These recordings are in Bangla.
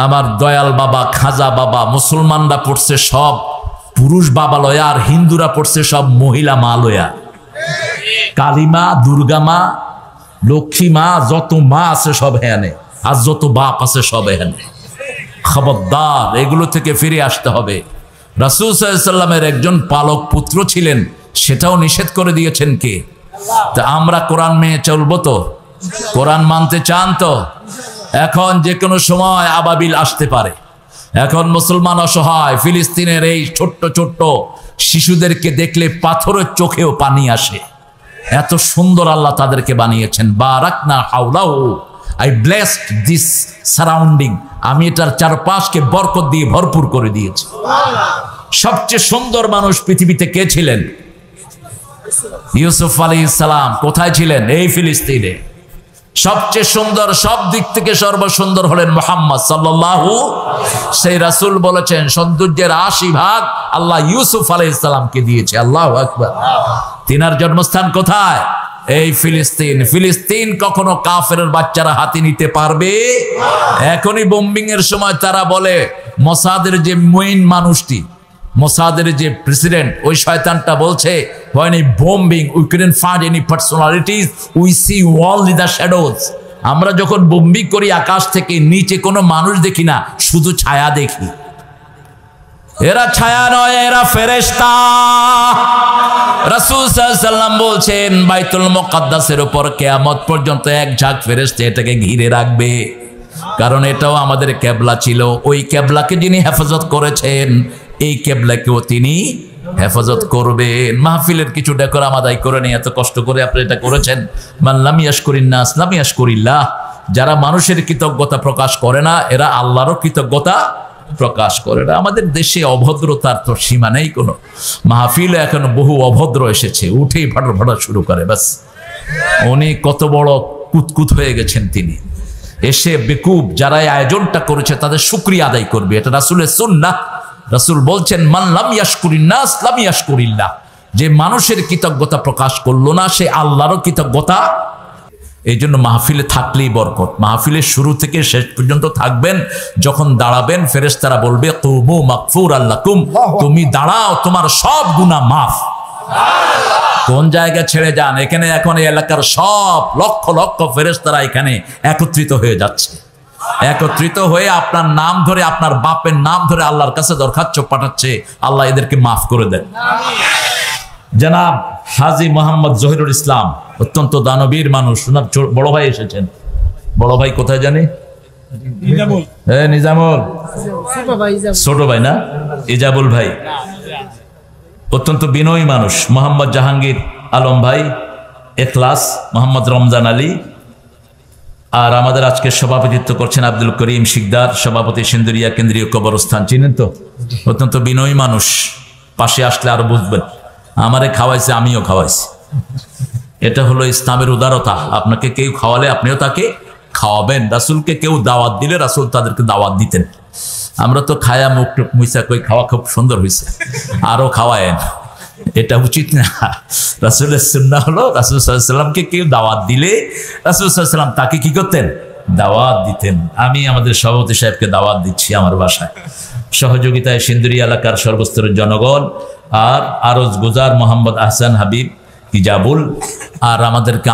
আমার দয়াল বাবা খাজা বাবা মুসলমানরা পড়ছে সব পুরুষ বাবা লয়া, আর হিন্দুরা পড়ছে সব মহিলা মা লয়া। কালীমা, দুর্গা মা, লক্ষ্মী মা, যত মা আছে সব হ্যানে, আর যত বাপ আছে সব হ্যানে। খবরদার, এগুলো থেকে ফিরে আসতে হবে। রাসূল সাল্লাল্লাহু আলাইহি ওয়াসাল্লামের একজন পালক পুত্র ছিলেন, সেটাও নিষেধ করে দিয়েছেন কে? তা আমরা কোরআন মেনে চলবো তো? কোরআন মানতে চান তো? এখন যে কোনো সময় আবাবিল আসতে পারে। এখন মুসলমান অসহায়, ফিলিস্তিনের এই ছোট্ট ছোট্ট শিশুদেরকে দেখলে পাথরের চোখেও পানি আসে, এত সুন্দর আল্লাহ তাদেরকে বানিয়েছেন। বারাকনা হাওলাহু, আই ব্লেসড দিস সারাউন্ডিং, আমি এটার চারপাশকে বরকত দিয়ে ভরপুর করে দিয়েছি। সবচেয়ে সুন্দর মানুষ পৃথিবীতে কে ছিলেন? ইউসুফ আলাইহিস সালাম। কোথায় ছিলেন? এই ফিলিস্তিনে। সবচেয়ে সুন্দর, সব দিক থেকে সর্বসুন্দর হলেন মুহাম্মদ সাল্লাল্লাহু। সেই রাসূল বলেছেন সৌন্দর্যের 80% আল্লাহ ইউসুফ আলাইহিস সালামকে দিয়েছে। আল্লাহু আকবার। তিনার জন্মস্থান কোথায়? এই ফিলিস্তিন। ফিলিস্তিন কখনো কাফেরের বাচ্চারা হাতে নিতে পারবে? এখনই বোম্বিং এর সময় তারা বলে মোসাদের যে মেইন মানুষটি, মোসাদের যে প্রেসিডেন্ট, ওই শয়তানটা বলছে when a bombing we couldn't find any personalities, we see only the shadows। আমরা যখন বোম্বিং করি আকাশ থেকে নিচে কোনো মানুষ দেখি না, শুধু ছায়া দেখি। এরা ছায়া নয়, এরা ফেরেশতা। রাসূল সাল্লাল্লাহু আলাইহি ওয়াসাল্লাম বলছেন বাইতুল মুকাদ্দাসের উপর কিয়ামত পর্যন্ত এক ঝাঁক ফেরেশতা এটাকে ঘিরে রাখবে, কারণ এটাও আমাদের কিবলা ছিল। ওই কিবলাকে যিনি হেফাজত করেছেন, এই কিবলাকেও তিনি হেফাজত করবেন। মাহফিলের কিছু ডেকোরাম আদায় করে নিয়ে এত কষ্ট করে আপনি এটা করেছেন। মান লাম ইয়াশকুরিন নাস লাম ইয়াশকুরিল্লাহ। যারা মানুষের কৃতজ্ঞতা প্রকাশ করে না, এরা আল্লাহরও কৃতজ্ঞতা প্রকাশ করে না। আমাদের দেশে অভদ্রতার তো সীমা নেই কোনো। মাহফিলে এখন বহু অভদ্র এসেছে, উঠেই ফাটার ফাটা শুরু করে। ব্যাস, উনি কত বড় কুতকুত হয়ে গেছেন তিনি। এসে বেকুব যারা এই আয়োজনটা করেছে তাদের শুকরিয়া আদায় করবে, এটা রাসূলের সুন্নাহ। রাসূল বলছেন মান লাম ইয়াশকুরিন নাস লাম ইয়াশকুরিল্লাহ। যে মানুষের কৃতজ্ঞতা প্রকাশ করলো না, সে আল্লাহরও কৃতজ্ঞতা। এই জন্য মাহফিলে থাকলেই বরকত। মাহফিলের শুরু থেকে শেষ পর্যন্ত থাকবেন, যখন দাঁড়াবেন ফেরেশতারা বলবে কুমু মাগফুরাল লাকুম, তুমি দাঁড়াও, তোমার সব গুনাহ মাফ। কোন জায়গা ছেড়ে যান? এখানে এখন এই এলাকার সব লক্ষ লক্ষ ফেরেশতারা এখানে একত্রিত হয়ে যাচ্ছে। একত্রিত হয়ে আপনার নাম ধরে, আপনার বাপের নাম ধরে আল্লাহর কাছে দরখাস্ত পাঠাচ্ছে, আল্লাহ এদেরকে মাফ করে দেন। জনাব হাজী মোহাম্মদ জহিরুল ইসলাম, অত্যন্ত দানবীর মানুষ, ওনার বড় ভাই এসেছেন। বড় ভাই কোথায় জানি? নিজামুল, ছোট ভাই না, ইজাবুল ভাই, অত্যন্ত বিনয়ী মানুষ। মোহাম্মদ জাহাঙ্গীর আলম ভাই, এখলাস, মোহাম্মদ রমজান আলী, আর আমাদের আজকে সভাপতিত্ব করছেন আব্দুল করিম শিকদার, সভাপতি সিন্দুরিয়া কেন্দ্রীয় কবরস্থান। চিনেন তো? অত্যন্ত বিনয়ী মানুষ, পাশে আসলে আরো বুঝবেন। আমারে খাওয়াইছে, আমিও খাওয়াইছি। এটা হলো ইসলামের উদারতা। আপনাকে কেউ খাওয়ালে আপনিও তাকে খাওয়াবেন। রাসূলকে কেউ দাওয়াত দিলে রাসূল তাদেরকে দাওয়াত দিতেন। আমরা তো খায়া মুখ মুইসা কই খাওয়া খুব সুন্দর হয়েছে, আরো খাওয়ায়েন, এটা উচিত না। রাসূলের সুন্নাহ হলো রাসূল সাল্লাল্লাহু আলাইহি ওয়াসাল্লামকে কেউ দাওয়াত দিলে রাসূল সাল্লাল্লাহু আলাইহি ওয়াসাল্লাম তাকে কি করতেন? দাওয়াত দিতেন। আমি আমাদের সভাপতি সাহেবকে দাওয়াত দিচ্ছি আমার বাসায়, সহযোগিতায় সিন্দুরি এলাকার সর্বস্তরের জনগণ, আর আরজ গুজার মোহাম্মদ আহসান হাবিব ইজাবুল, আর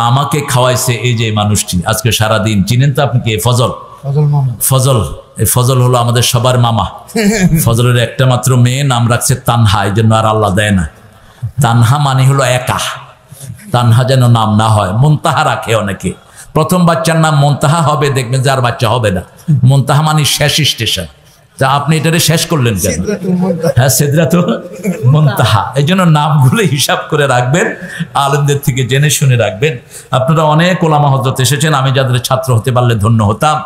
আমাকে খাওয়াইছে এই যে মানুষটি আজকে সারাদিন। চিনেন তো আপনি? কে? ফজল। ফজল, এই ফজল হলো আমাদের সবার মামা। ফজলের একটা মাত্র মেয়ে, নাম রাখছে তানহা, এই জন্য আর আল্লাহ দেয় না। তানহা মানে হলো একা, তানহা যেন নাম না হয়। মুনতাহা রাখে অনেকে, প্রথম বাচ্চার নাম মুনতাহা হবে, দেখবেন যে আর বাচ্চা হবে না। মুনতাহা মানে শেষ স্টেশন। তা আপনি এটারে শেষ করলেন কেন? হ্যাঁ, সিদরাতুল মুনতাহা। এই জন্য নামগুলো হিসাব করে রাখবেন, আলেমদের থেকে জেনে শুনে রাখবেন। আপনারা অনেক ওলামা হযরত এসেছেন, আমি যাদের ছাত্র হতে পারলে ধন্য হতাম।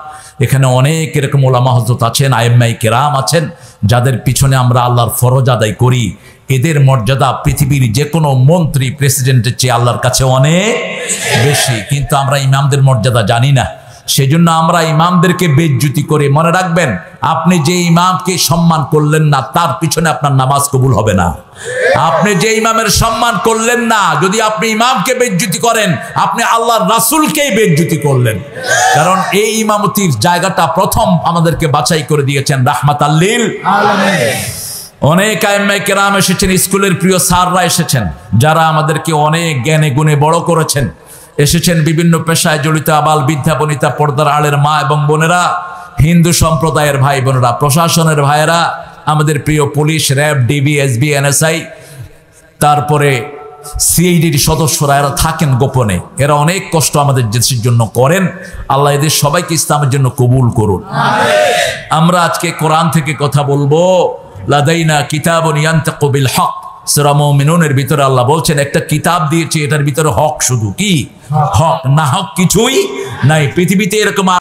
এখানে অনেক এরকম ওলামা হযরত আছেন, আইম্মায়ে কেরাম আছেন, যাদের পিছনে আমরা আল্লাহর ফরজ আদায় করি। এদের মর্যাদা পৃথিবীর যে কোনো মন্ত্রী প্রেসিডেন্টের চেয়ে আল্লাহর কাছে অনেক বেশি। কিন্তু আমরা ইমামদের মর্যাদা জানি না। সেজন্য আমরা ইমামদেরকে বেইজ্জতি করে, মনে রাখবেন আপনি যে ইমামকে সম্মান করলেন না তার পিছনে আপনার নামাজ কবুল হবে না। আপনি যে ইমামের সম্মান করলেন না, যদি আপনি ইমামকে বেইজ্জতি করেন আপনি আল্লাহর রাসূলকেই বেইজ্জতি করলেন। কারণ এই ইমামতির জায়গাটা প্রথম আমাদেরকে বাছাই করে দিয়েছেন রাহমাতাল লিল আলামিন। অনেক আইম্মায়ে কেরাম এসেছেন, স্কুলের প্রিয় স্যাররা এসেছেন, যারা আমাদেরকে অনেক জ্ঞানে গুণে বড় করেছেন, এসেছেন বিভিন্ন পেশায় জড়িত আবাল বৃদ্ধা বনিতা, পর্দার আড়ের মা এবং বোনেরা, হিন্দু সম্প্রদায়ের ভাই বোনেরা, প্রশাসনের ভাইয়েরা, আমাদের প্রিয় police, RAB, DB, SB, NSI, তারপরে সিআইডির সদস্যরা, এরা থাকেন গোপনে, এরা অনেক কষ্ট আমাদের দেশের জন্য করেন। আল্লাহ এদের সবাইকে ইসলামের জন্য কবুল করুন। আমরা আজকে কোরআন থেকে কথা বলবো। লাদাইনা কিতাবুন ইয়ানতাকু বিল হক, সূরা মুমিনুনের ভিতরে আল্লাহ বলছেন একটা কিতাব দিয়েছি, এটার ভিতরে হক, শুধু কি হক, না হক কিছুই নাই। পৃথিবীতে এরকম